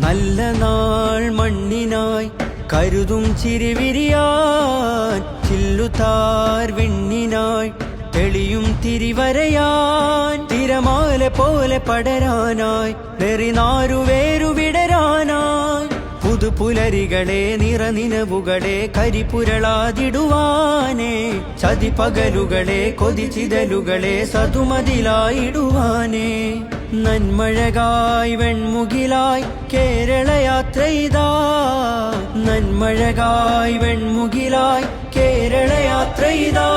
നല്ല നാൾ മണ്ണിനായി കരുതും ചിരിവിരിയാൻ, ചില്ലുതാർ വിണ്ണിനായി തെളിയും തിരിവരയാൻ, തിരമാല പോലെ പടരാനായി വെറിനാരുവേരു വിടരാനായി, പുതുപുലരികളെ നിറനിനവുകളെ കരിപുരളാതിടുവാനേ, ചതിപകലുകളെ കൊതിച്ചിതലുകളെ സതുമതിലായിടുവാനേ, നന്മഴകായി വെൺമുകിലായി കേരളയാത്രയിതാ, നന്മഴകായി വെൺമുകിലായി കേരളയാത്രയിതാ,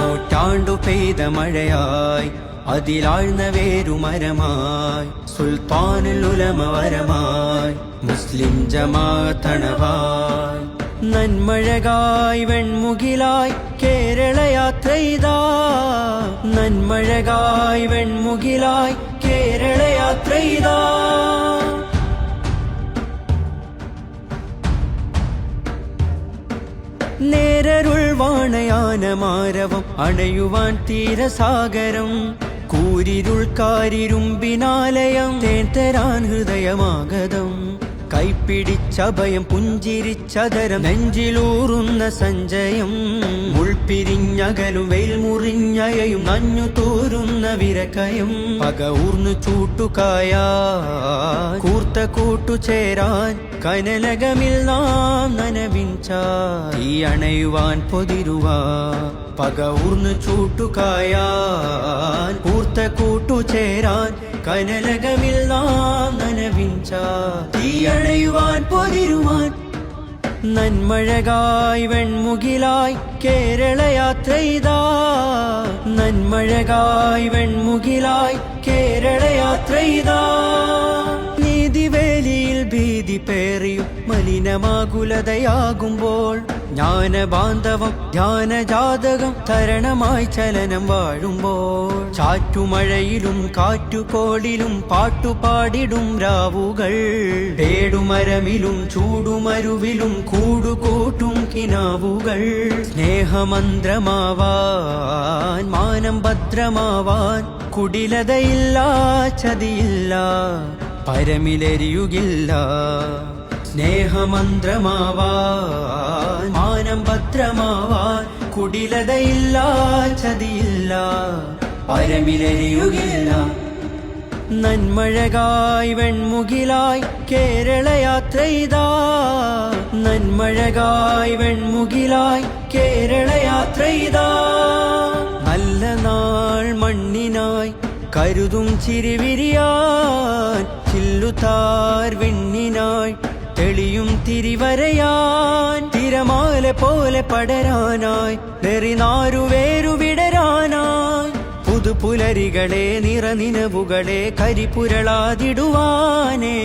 നൂറ്റാണ്ടു പെയ്ത മഴയായി അതിലാഴ്ന്ന വേരുമരമായി, സുൽത്താനുൽ ഉലമ വരമായി മുസ്ലിം ജമാഅത്തണവായി, നന്മഴകായി വെൺമുകിലായി കേരളയാത്രയിതാ, നന്മഴകായി വെൺമുകിലായി കേരളയാത്രയിതാ. നേരരുൾ വാണയാനമാരവം അണയുവാൻ തീരസാഗരം, കൂരിരുൾ കാരിരുമ്പിനാലയം തേൻ ഹൃദയമാഗതം, കൈപ്പിടിച്ചഭയം പുഞ്ചിരിച്ചതരം നെഞ്ചിലൂറുന്ന സഞ്ചയം, മുൾപിരിഞ്ഞകലും വെയിൽ മുറിഞ്ഞയയും നഞ്ഞു തോരുന്ന വിരക്കയം, പക ഊർന്നു ചൂട്ടുകായ കൂർത്ത കൂട്ടുചേരാൻ കനലകമിൽ നാം നനവിഞ്ച തീ അണയുവാൻ പൊതിരുവാ, പക ഊർന്നു ചൂട്ടുകായാൻ കൂർത്ത കൂട്ടുചേരാൻ കനലകമിൽ നാം നനവിഞ്ച തീ അണയുവാൻ പൊതിരുവാൻ, നന്മഴകായി വെൺമുകിലായി കേരളയാത്രയിതാ, നന്മഴകായി വെൺമുകിലായി കേരളയാത്രയിതാ. നീതിവേലിയിൽ ഭീതി പേറിയും മലിനമാകുലതയാകുമ്പോൾ, ജ്ഞാനബാന്ധവം ധ്യാനജാതകം തരണമായി ചലനം വാഴുമ്പോൾ, ചാറ്റുമഴയിലും കാറ്റുകോളിലും പാട്ടുപാടിടും രാവുകൾ, പേടുമരമിലും ചൂടുമരുവിലും കൂടുകൂട്ടും കിനാവുകൾ, സ്നേഹമന്ത്രമാവാൻ മാനം ഭദ്രമാവാൻ കുടിലതയില്ല ചതിയില്ല പരമിലെരിയുകില്ല, സ്നേഹമന്ത്രമാവാൻ മാനം ഭദ്രമാവാൻ കുടിലതയില്ല ചതിയില്ല പരമിലെരിയുകില്ല, നന്മഴകായി വെൺമുകിലായി കേരളയാത്രയിതാ, നന്മഴകായി വെൺമുകിലായി കേരളയാത്രയിതാ. നല്ല നാൾ മണ്ണിനായി കരുതും ചിരിവിരിയാൻ, ചില്ലുതാർ വിണ്ണിനായി തെളിയും തിരിവരയാൻ, തിരമാല പോലെ പടരാനായി വെറിനാരുവേരു വിടരാനായി, പുതുപുലരികളെ നിറനിനവുകളെ കരിപുരളാതിടുവാനേ,